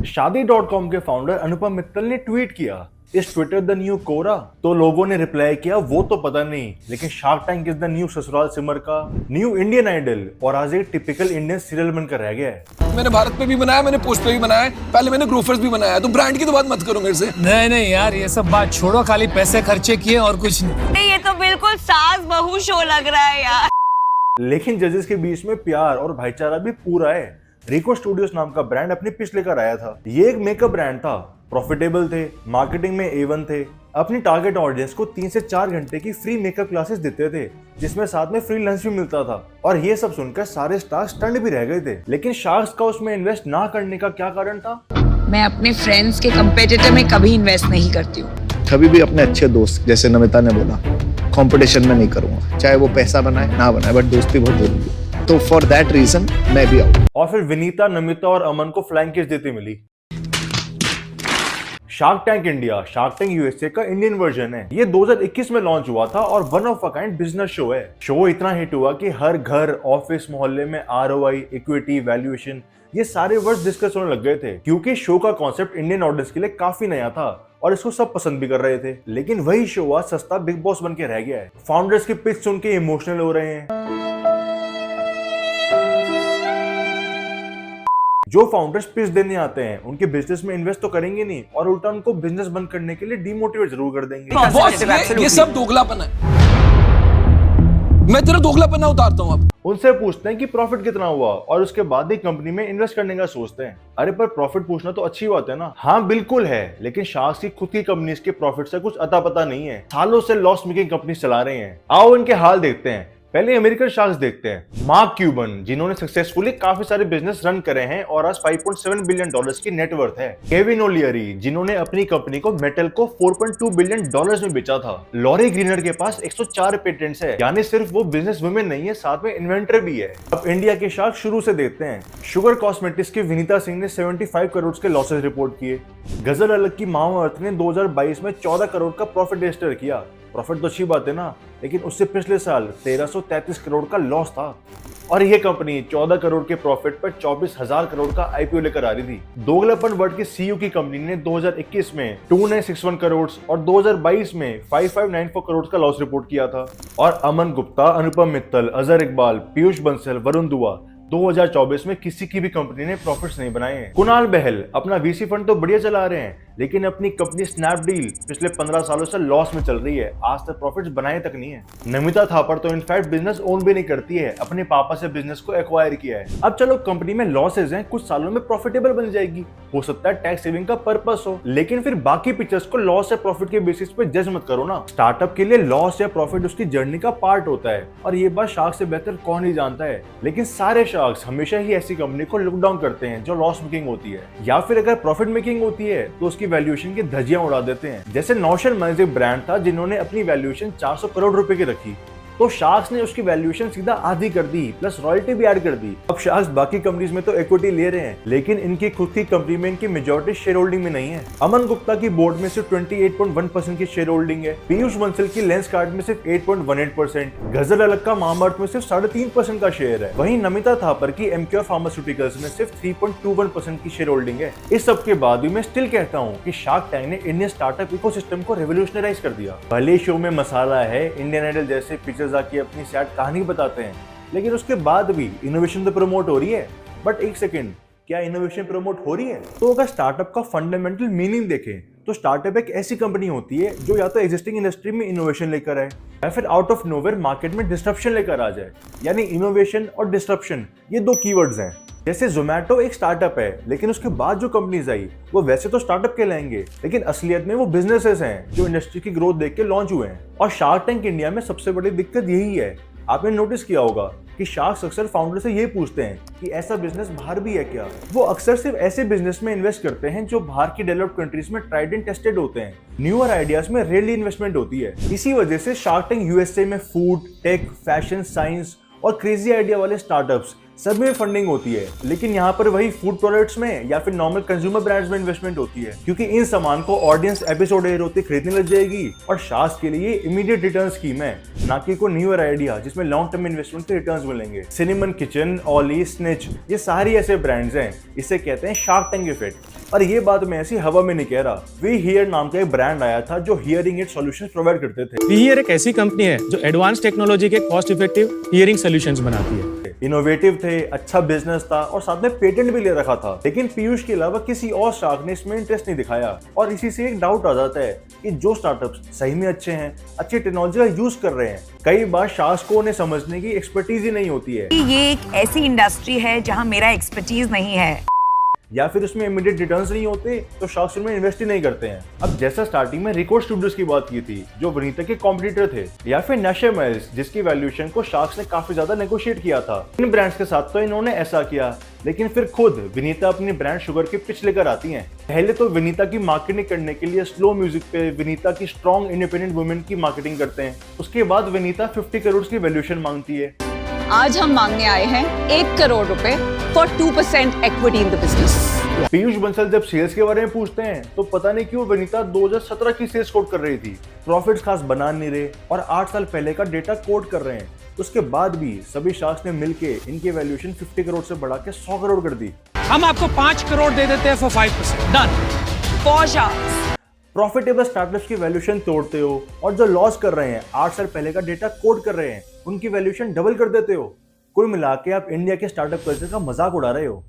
शादी.com के फाउंडर अनुपम मित्तल ने ट्वीट किया, इस ट्विटर द न्यू कोरा? तो लोगों ने रिप्लाई किया, वो तो पता नहीं, लेकिन shark tank is the new Sasural Simar का, न्यू इंडियन आइडल, और आज एक टिपिकल इंडियन सीरियल बनकर रह गया है। मैंने भारत पे भी बनाया, मैंने पोस्ट पे भी बनाया, पहले मैंने ग्रोफर्स भी बनाया, तो ब्रांड की तो बात मत करो मेरे से। नहीं नहीं यार, ये सब बात छोड़ो, खाली पैसे खर्चे किए और कुछ नहीं। ये तो बिल्कुल सास बहू शो लग रहा है यार। लेकिन जजेस के बीच में प्यार और भाईचारा भी पूरा है। रिको स्टूडियोज नाम का ब्रांड अपनी पिच लेकर आया था। ये एक मेकअप ब्रांड था, प्रॉफिटेबल थे, मार्केटिंग में A1 थे, अपनी टारगेट ऑडियंस को 3 से 4 घंटे की फ्री मेकअप क्लासेस देते थे, जिसमें साथ में फ्री लंच भी मिलता था। और ये सब सुनकर सारे स्टार स्टंट भी रह गए थे। लेकिन शार्क्स का उसमें इन्वेस्ट ना करने का क्या कारण था? मैं अपने फ्रेंड्स के कंपेटिटर में कभी इन्वेस्ट नहीं करती हूँ। कभी भी अपने अच्छे दोस्त, जैसे नमिता ने बोला, कंपटीशन में नहीं करूंगा, चाहे वो पैसा बनाए ना बनाए, बट दोस्ती बहुत जरूरी है। तो फॉर दैट रीजन मैं भी आउट। और फिर विनीता, नमिता और अमन को फ्लाइंग किस देती मिली। Shark Tank India Shark Tank USA का इंडियन वर्जन है। ये 2021 में लॉन्च हुआ था और one of a kind business show है। शो इतना हिट हुआ कि हर घर, ऑफिस, मोहल्ले में ROI, इक्विटी, वैल्यूएशन, ये सारे वर्ड्स डिस्कस होने लग गए थे, क्योंकि शो का कॉन्सेप्ट इंडियन ऑडियंस के लिए काफी नया था और इसको सब पसंद भी कर रहे थे। लेकिन वही शो आज सस्ता बिग बॉस बन के रह गया है। फाउंडर्स की पिच सुन के इमोशनल हो रहे हैं। जो फाउंडर्स पिच देने आते हैं, उनके बिजनेस में इन्वेस्ट तो करेंगे नहीं और उल्टा उनको बिजनेस बंद करने के लिए डिमोटिवेट जरूर कर देंगे। बॉस, ये सब दोगलापन है। मैं तेरा दोगलापन ना उतारता हूँ अब। उनसे पूछते हैं कि प्रॉफिट कितना हुआ और उसके बाद ही कंपनी में इन्वेस्ट करने का सोचते हैं। अरे पर प्रॉफिट पूछना तो अच्छी बात है ना। हाँ बिल्कुल है, लेकिन शार्क्स की खुद की कंपनीज के प्रॉफिट से कुछ अता पता नहीं है। सालों से लॉस मेकिंग कंपनी चला रहे हैं। आओ इनके हाल देखते हैं। पहले अमेरिकन शार्क्स देखते हैं। मार्क क्यूबन, जिन्होंने सक्सेसफुली काफी सारे बिजनेस रन करे हैं और आज $5.7 बिलियन की नेटवर्थ है। केविन ओलियरी, जिन्होंने अपनी कंपनी को मेटल को $4.2 बिलियन में बेचा था। लॉरी ग्रीनर के पास 104 पेटेंट्स है, यानी सिर्फ वो बिजनेस वुमेन नहीं है, साथ में इन्वेंटर भी है। अब इंडिया के शार्क शुरू से देखते हैं। शुगर कॉस्मेटिक्स के विनीता सिंह ने 75 करोड़ के लॉसेस रिपोर्ट किए। गजल अलग की माओअर्थ ने 2022 में 14 करोड़ का प्रॉफिट रजिस्टर किया। प्रॉफिट तो अच्छी बात है ना, लेकिन उससे पिछले साल 1333 करोड़ का लॉस था। और यह कंपनी 14 करोड़ के प्रॉफिट पर 24,000 करोड़ का IPO लेकर आ रही थी। दोगलापन वर्ड के CEO की कंपनी ने 2021 में 2961 करोड़ और 2022 में 5594 करोड़ का लॉस रिपोर्ट किया था। और अमन गुप्ता, अनुपम मित्तल, अजहर इकबाल, पीयूष बंसल, वरुण दुआ 2024 में किसी की भी कंपनी ने प्रॉफिट्स नहीं बनाए हैं। कुणाल बहल अपना VC फंड तो बढ़िया चला रहे हैं, लेकिन अपनी कंपनी स्नैपडील पिछले 15 सालों से लॉस में चल रही है, आज तक प्रॉफिट्स बनाए तक नहीं है। नमिता थापर तो इनफैक्ट बिजनेस ओन भी नहीं करती है, अपने पापा से बिजनेस को एक्वायर किया है। अब चलो कंपनी में लॉसेज हैं, कुछ सालों में प्रॉफिटेबल बन जाएगी, हो सकता है टैक्स सेविंग का पर्पस हो, लेकिन फिर बाकी पिक्चर्स को लॉस या प्रॉफिट के बेसिस पे जज मत करो ना। स्टार्टअप के लिए लॉस या प्रॉफिट उसकी जर्नी का पार्ट होता है, और ये बात शार्क से बेहतर कौन ही जानता है। लेकिन सारे शार्क्स हमेशा ही ऐसी कंपनी को लुक डाउन करते हैं जो लॉस मेकिंग होती है, या फिर अगर प्रॉफिट मेकिंग होती है तो उसकी वैल्यूएशन की धज्जियां उड़ा देते हैं। जैसे नौशन मनीज एक ब्रांड था जिन्होंने अपनी वैल्यूएशन 400 करोड़ रुपए की रखी, तो शार्क्स ने उसकी वैल्यूएशन सीधा आधी कर दी, प्लस रॉयल्टी भी ऐड कर दी। अब शार्क्स बाकी कंपनीज में तो इक्विटी ले रहे हैं, लेकिन इनकी खुद की कंपनी में इनकी मेजॉरिटी शेयर होल्डिंग में नहीं है। अमन गुप्ता की बोर्ड में सिर्फ 28.1% की शेयर होल्डिंग है। पीयूष बंसल की लेंसकार्ट में सिर्फ 8.18%, गजल अलग का मामाअर्थ में सिर्फ 3.5% का शेयर है। वहीं नमिता थापर की एमक्योर फार्मास्यूटिकल्स में सिर्फ 3.21% की शेयर होल्डिंग है। इस सब के बाद भी मैं स्टिल कहता हूँ कि शार्क टैंक ने इंडियन स्टार्टअप इकोसिस्टम को रेवोल्यूशनराइज कर दिया। भले शो में मसाला है, इंडियन आइडल जैसे पिक्चर्स आके अपनी सैड कहानी बताते हैं, लेकिन उसके बाद भी इनोवेशन तो प्रमोट हो रही है। बट एक सेकेंड, क्या इनोवेशन प्रमोट हो रही है? तो अगर स्टार्टअप का फंडामेंटल मीनिंग देखें तो स्टार्टअप एक ऐसी कंपनी होती है जो या तो एग्जिस्टिंग इंडस्ट्री में इनोवेशन लेकर आए या फिर आउट ऑफ नोवेयर मार्केट में डिस्ट्रप्शन लेकर आ जाए। यानी इनोवेशन और डिस्ट्रप्शन ये दो कीवर्ड्स हैं। जैसे जोमैटो एक स्टार्टअप है, लेकिन उसके बाद जो कंपनीज आई वो वैसे तो स्टार्टअप कहलाएंगे, लेकिन असलियत में वो बिजनेसेस हैं जो इंडस्ट्री की ग्रोथ देख के लॉन्च हुए हैं। और शार्क टैंक इंडिया में सबसे बड़ी दिक्कत यही है। आपने नोटिस किया होगा कि शार्क्स अक्सर फाउंडर से ये पूछते हैं कि ऐसा बिजनेस बाहर भी है क्या। वो अक्सर सिर्फ ऐसे बिजनेस में इन्वेस्ट करते हैं जो बाहर की डेवलप्ड कंट्रीज में ट्राइड एंड टेस्टेड होते हैं। न्यूअर आइडियाज में रेयरली इन्वेस्टमेंट होती है। इसी वजह से शार्क टैंक USA में फूड, टेक, फैशन, साइंस और क्रेजी आइडिया वाले स्टार्टअप्स सब में फंडिंग होती है, लेकिन यहाँ पर वही फूड प्रोडक्ट्स में या फिर नॉर्मल कंज्यूमर ब्रांड्स में इन्वेस्टमेंट होती है, क्योंकि इन सामान को ऑडियंस एपिसोड एयर होते खरीदने लग जाएगी। और शार्क्स के लिए इमीडिएट रिटर्न स्कीम है, ना कि कोई न्यूअर आइडिया जिसमें लॉन्ग टर्म इन्वेस्टमेंट के रिटर्न्स मिलेंगे। सिनेमन किचन, ऑली, स्निच, ये सारी ऐसे ब्रांड्स हैं। इसे कहते हैं शार्क टैंक इफेक्ट। और ये बात मैं ऐसी हवा में नहीं कह रहा। वी हियर नाम का एक ब्रांड आया था जो हियरिंग एड सॉल्यूशंस प्रोवाइड करते थे। वी हियर एक ऐसी कंपनी है जो एडवांस टेक्नोलॉजी के कॉस्ट इफेक्टिव हियरिंग सॉल्यूशंस बनाती है। इनोवेटिव थे, अच्छा बिजनेस था और साथ में पेटेंट भी ले रखा था, लेकिन पीयूष के अलावा किसी और शार्क ने इसमें इंटरेस्ट नहीं दिखाया। और इसी से एक डाउट आ जाता है कि जो स्टार्टअप्स सही में अच्छे हैं, अच्छी टेक्नोलॉजी का यूज कर रहे हैं, कई बार शार्क्स को उन्हें समझने की एक्सपर्टीज ही नहीं होती है। ये एक ऐसी इंडस्ट्री है जहां मेरा एक्सपर्टीज नहीं है, या फिर उसमें इमीडिएट रिटर्न्स नहीं होते तो शार्क्स उनमें इन्वेस्ट ही नहीं करते हैं। अब जैसा स्टार्टिंग में रिकॉर्ड स्टूडियोज की बात की थी जो विनीता के कॉम्पिटिटर थे, या फिर नेशनमाइल्स जिसकी वैल्यूएशन को शार्क्स ने काफी ज्यादा नेगोशिएट किया था। इन ब्रांड्स के साथ तो इन्होंने ऐसा किया, लेकिन फिर खुद विनीता अपनी ब्रांड शुगर की पिच लेकर आती हैं। पहले तो विनीता की मार्केटिंग करने के लिए स्लो म्यूजिक पे विनीता की स्ट्रॉन्ग इंडिपेंडेंट वुमेन की मार्केटिंग करते हैं। उसके बाद विनीता 50 करोड़ की वैल्यूएशन मांगती है। आज हम मांगने आए हैं 1 करोड़ रुपए for 2% equity in the business. Piyush Bansal जब सेल्स के बारे में पूछते हैं तो पता नहीं क्यों विनीता 2017 की सेल्स कोट कर रही थी। प्रॉफिट्स खास बना नहीं रहे और 8 साल पहले का डेटा कोट कर रहे हैं। उसके बाद भी सभी शार्क्स ने मिलके इनकी वैल्यूएशन 50 करोड़ से बढ़ा के 100 करोड़ कर दी। हम आपको 5 करोड़ दे देते हैं for 5%। Done. For sharks. Profitable startups की वैल्यूएशन तोड़ते हो और जो लॉस कर रहे हैं 8 साल पहले का डेटा कोट कर रहे हैं उनकी वैल्यूएशन डबल कर देते हो। कुल मिला के आप इंडिया के स्टार्टअप कल्चर का मजाक उड़ा रहे हो।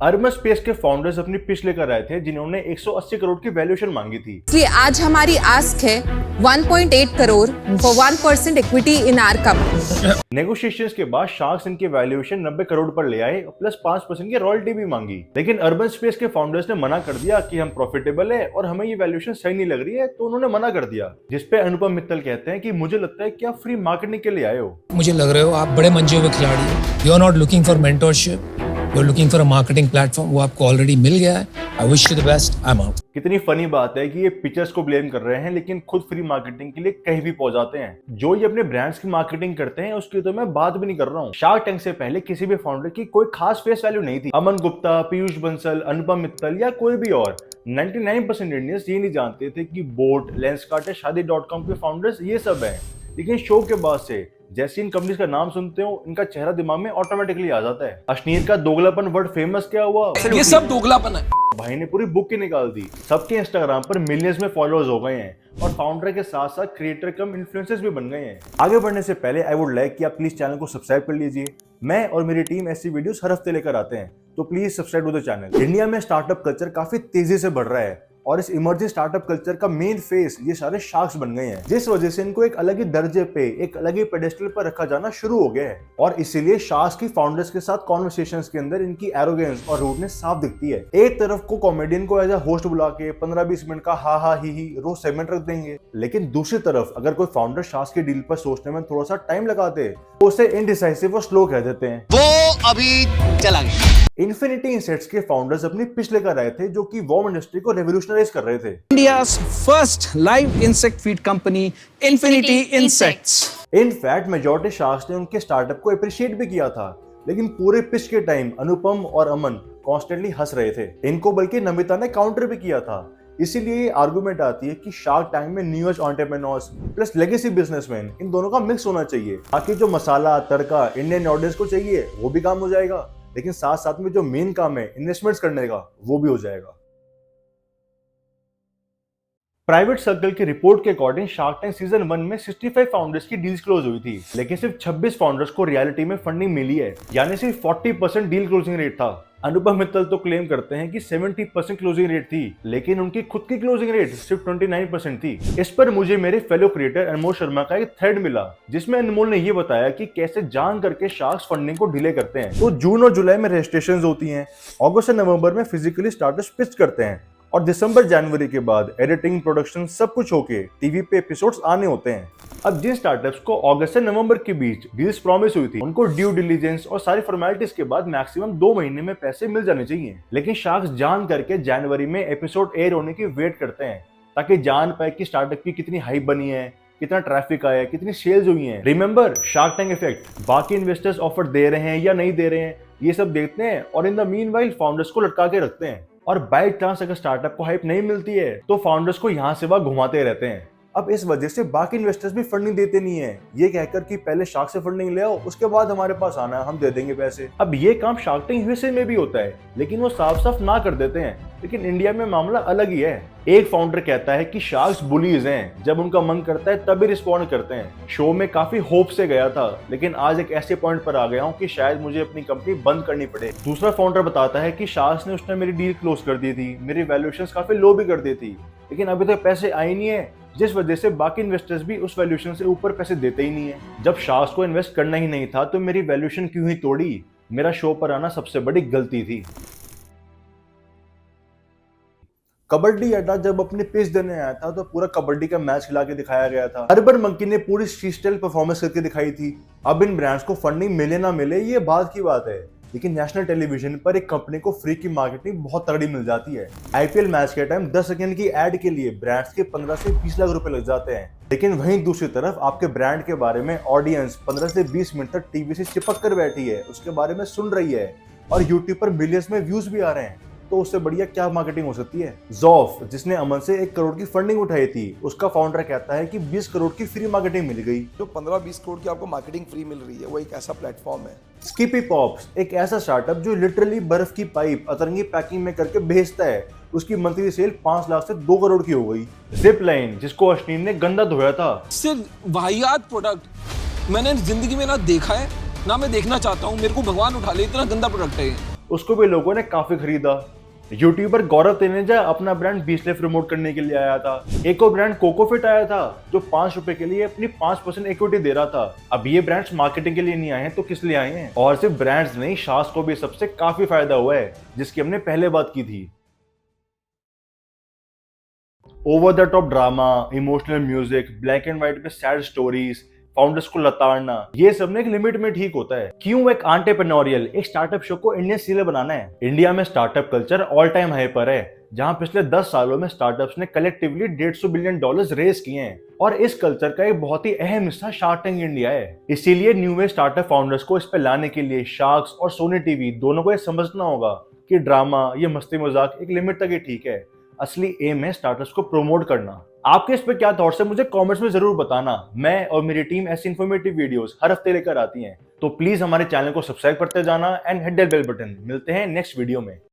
अर्बन स्पेस के फाउंडर्स अपनी पिच लेकर आए थे जिन्होंने 180 करोड़ की वैल्यूएशन मांगी थी। इसलिए आज हमारी आस्क है 1.8 crore for 1% equity in our company. Negotiations के बाद शार्क्स इनकी वैल्यूएशन 90 करोड़ पर ले आए प्लस 5% की रॉयल्टी भी मांगी, लेकिन अर्बन स्पेस के फाउंडर्स ने मना कर दिया कि हम प्रॉफिटेबल है और हमें ये वैल्यूएशन सही नहीं लग रही है, तो उन्होंने मना कर दिया। जिसपे अनुपम मित्तल कहते हैं कि मुझे लगता है कि आप फ्री मार्केटिंग के लिए आए हो। मुझे लग रहे हो आप बड़े मंजे हुए खिलाड़ी हो। You are not looking for mentorship, you are looking for a marketing platform. वो आपको ऑलरेडी मिल गया है। I wish you the best. I am out. कितनी फनी बात है कि ये पिक्चर्स को ब्लेम कर रहे हैं लेकिन खुद फ्री मार्केटिंग के लिए कहीं भी पहुंच जाते हैं। जो ये अपने ब्रांड्स की मार्केटिंग करते हैं उसकी तो मैं बात भी नहीं कर रहा हूँ। शार्क टैंक से पहले किसी भी फाउंडर की कोई खास फेस वैल्यू नहीं थी। अमन गुप्ता, पीयूष बंसल, अनुपम मित्तल या कोई भी और 99% इंडियंस ये नहीं जानते थे कि बोट, लेंसकार्ट या शादी.com के फाउंडर्स ये सब हैं। लेकिन शो के बाद से जैसे इन कंपनीज का नाम सुनते हो इनका चेहरा दिमाग में ऑटोमेटिकली आ जाता है। अश्नीर का दोगलापन वर्ड फेमस क्या हुआ? ये सब दोगलापन है। भाई ने पूरी बुक ही निकाल दी। सबके इंस्टाग्राम पर मिलियंस में फॉलोअर्स हो गए हैं और फाउंडर के साथ साथ क्रिएटर कम इन्फ्लुएंसर्स भी बन गए हैं। आगे बढ़ने से पहले आई वुड लाइक कि आप प्लीज चैनल को सब्सक्राइब कर लीजिए। मैं और मेरी टीम ऐसी वीडियोस हर हफ्ते लेकर आते हैं, तो please subscribe to the channel. India में स्टार्टअप कल्चर काफी तेजी से बढ़ रहा है और इस इमर्जिंग स्टार्टअप कल्चर का मेन फेस ये सारे शार्क्स बन गए हैं, जिस वजह से इनको एक अलग ही दर्जे पे, एक अलग ही पेडेस्टल पर रखा जाना शुरू हो गया है। और इसीलिए शार्क्स की फाउंडर्स के साथ कॉन्वर्सेशंस के अंदर इनकी एरोगेंस और रूडनेस साफ दिखती है। एक तरफ को कॉमेडियन को एज अ होस्ट बुला के 15-20 मिनट का हा हा ही रोज सेगमेंट रख देंगे, लेकिन दूसरी तरफ अगर कोई फाउंडर शार्क्स की डील पर सोचने में थोड़ा सा टाइम लगाते तो उसे इनडिसाइसिव और स्लो कह देते हैं। वो अभी चला गया। इन्फिनिटी इंसेक्ट्स के फाउंडर्स अपनी पिच लेकर आए थे जो कि वॉर्म इंडस्ट्री को रेवोल्यूशनराइज कर रहे थे। India's first live insect feed company, Infinity Insects. In fact majority sharks ने उनके स्टार्टअप को अप्रिशिएट भी किया था, लेकिन पूरे पिच के टाइम अनुपम और अमन कॉन्स्टेंटली हंस रहे थे। इनको बल्कि नमिता ने काउंटर भी किया था। इसीलिए ये आर्गुमेंट आती है कि शार्क टैंक में new age entrepreneurs plus legacy businessman, इन दोनों का मिक्स होना चाहिए। बाकी जो मसाला तड़का इंडियन ऑडियंस को चाहिए वो भी काम हो जाएगा, लेकिन साथ साथ में जो मेन काम है इन्वेस्टमेंट्स करने का वो भी हो जाएगा। प्राइवेट सर्कल की रिपोर्ट के अकॉर्डिंग शार्क टैंक सीजन 1 में 65 फाउंडर्स की डील्स क्लोज हुई थी, लेकिन सिर्फ 26 फाउंडर्स को रियलिटी में फंडिंग मिली है, यानी सिर्फ 40% डील क्लोजिंग रेट था। अनुपम मित्तल तो क्लेम करते हैं कि 70% क्लोजिंग रेट थी, लेकिन उनकी खुद की क्लोजिंग रेट सिर्फ 29% थी। इस पर मुझे मेरे फेलो क्रिएटर अनमोल शर्मा का एक थ्रेड मिला जिसमें अनमोल ने ये बताया कि कैसे जान करके शार्क्स फंडिंग को डिले करते हैं। तो जून और जुलाई में रजिस्ट्रेशन होती हैं, अगस्त और नवंबर में फिजिकली स्टार्टअप्स पिच करते हैं और दिसंबर जनवरी के बाद एडिटिंग, प्रोडक्शन सब कुछ होके टीवी पे एपिसोड्स आने होते हैं। अब जिन स्टार्टअप्स को अगस्त से नवंबर के बीच डील्स प्रॉमिस हुई थी उनको ड्यू डिलीजेंस और सारी फॉर्मेलिटीज के बाद मैक्सिमम 2 महीने में पैसे मिल जाने चाहिए, लेकिन शार्क्स जान करके जनवरी में एपिसोड एयर होने की वेट करते हैं ताकि जान पाए कि स्टार्टअप की कितनी हाइप बनी है, कितना ट्रैफिक आया है, कितनी सेल्स हुई हैं। रिमेंबर शार्क टैंक इफेक्ट, बाकी इन्वेस्टर्स ऑफर दे रहे हैं या नहीं दे रहे हैं ये सब देखते हैं और इन द मीनवाइल फाउंडर्स को लटका के रखते हैं। और बाय चांस अगर स्टार्टअप को हाइप नहीं मिलती है तो फाउंडर्स को यहाँ से वहां घुमाते रहते हैं। अब इस वजह से बाकी इन्वेस्टर्स भी फंडिंग देते नहीं है, ये कहकर कि पहले शार्क से फंडिंग ले आओ उसके बाद हमारे पास आना है, हम दे देंगे पैसे। अब ये काम शार्क टैंक यूएसए में भी होता है लेकिन वो साफ साफ ना कर देते हैं, लेकिन इंडिया में मामला अलग ही है। एक फाउंडर कहता है कि शार्क्स बुलीज हैं, जब उनका मन करता है तभी रिस्पॉन्ड करते हैं। शो में काफी होप से गया था लेकिन आज एक ऐसे पॉइंट पर आ गया हूँ कि शायद मुझे अपनी कंपनी बंद करनी पड़े। दूसरा फाउंडर बताता है कि शार्क्स ने उसने मेरी डील क्लोज कर दी थी, मेरी वैल्यूएशंस काफी लो भी कर दी थी, लेकिन अभी तक पैसे आए नहीं है, जिस वजह से बाकी इन्वेस्टर्स भी उस वैल्यूएशन से ऊपर पैसे देते ही नहीं है। जब शार्क्स को इन्वेस्ट करना ही नहीं था तो मेरी वैल्यूएशन क्यों ही तोड़ी? मेरा शो पर आना सबसे बड़ी गलती थी। कबड्डी अड्डा जब अपने पिच देने आया था तो पूरा कबड्डी का मैच खिला के दिखाया गया था। अर्बन मंकी ने पूरी फ्रीस्टाइल परफॉर्मेंस करके दिखाई थी। अब इन ब्रांड्स को फंडिंग मिले ना मिले ये बात की बात है, लेकिन नेशनल टेलीविजन पर एक कंपनी को फ्री की मार्केटिंग बहुत तगड़ी मिल जाती है। आईपीएल मैच के टाइम 10 सेकंड की एड के लिए ब्रांड्स के 15 से 20 लाख रुपए लग जाते हैं, लेकिन वहीं दूसरी तरफ आपके ब्रांड के बारे में ऑडियंस 15 से 20 मिनट तक टीवी से चिपक कर बैठी है, उसके बारे में सुन रही है और यूट्यूब पर मिलियंस में व्यूज भी आ रहे हैं, तो उससे बढ़िया क्या मार्केटिंग हो सकती है। ज़ॉफ जिसने अमन से 1 करोड़ की फंडिंग उठाई थी, उसका फाउंडर कहता है कि 20 करोड़ की फ्री मार्केटिंग मिल गई। जो 15-20 करोड़ की आपको मार्केटिंग फ्री मिल रही है वो एक ऐसा प्लेटफॉर्म है। स्किपी पॉप्स एक ऐसा स्टार्टअप जो लिटरली बर्फ की पाइप अतरंगी पैकिंग में करके भेजता है, उसकी मंथली सेल 5 लाख से 2 करोड़ की हो गई। जिप लाइन जिसको अश्विन ने गंदा धोया था, सिर्फ वाहियात प्रोडक्ट मैंने जिंदगी में ना देखा है ना मैं देखना चाहता हूँ, मेरे को भगवान उठा ले, इतना गंदा प्रोडक्ट है ये। उसको भी लोगों ने काफी खरीदा। यूट्यूबर गौरव तेनेजा अपना ब्रांड बीसलेफ प्रमोट करने के लिए आया था। एक और ब्रांड कोकोफिट आया था जो 5 रुपए के लिए अपनी 5% इक्विटी दे रहा था। अब ये ब्रांड्स मार्केटिंग के लिए नहीं आए हैं तो किस लिए आए हैं? और सिर्फ ब्रांड्स नहीं, शार्क्स को भी सबसे काफी फायदा हुआ है, जिसकी हमने पहले बात की थी। Over the top drama, emotional music, black and white में सैड स्टोरीज, फाउंडर्स को लताड़ना, ये सब एक लिमिट में ठीक होता है। क्यों एक एंटरप्रेन्योरियल एक स्टार्टअप शो को इंडियन स्टाइल बनाना है? इंडिया में startup culture all time high पर है, जहां पिछले 10 सालों में स्टार्टअप्स ने कलेक्टिवली $150 बिलियन रेज किए हैं और इस कल्चर का एक बहुत ही अहम हिस्सा शार्क टैंक इंडिया है। इसीलिए न्यू एज स्टार्टअप फाउंडर्स को इस पे लाने के लिए शार्क्स और सोनी टीवी दोनों को ये समझना होगा कि ड्रामा, ये मस्ती मजाक एक लिमिट तक ही ठीक है, असली एम है स्टार्टअप्स को प्रमोट करना। आपके इस पे क्या थॉट्स है मुझे कमेंट्स में जरूर बताना। मैं और मेरी टीम ऐसी इन्फॉर्मेटिव वीडियोस हर हफ्ते लेकर आती हैं, तो प्लीज हमारे चैनल को सब्सक्राइब करते जाना and hit the bell button. मिलते हैं नेक्स्ट वीडियो में।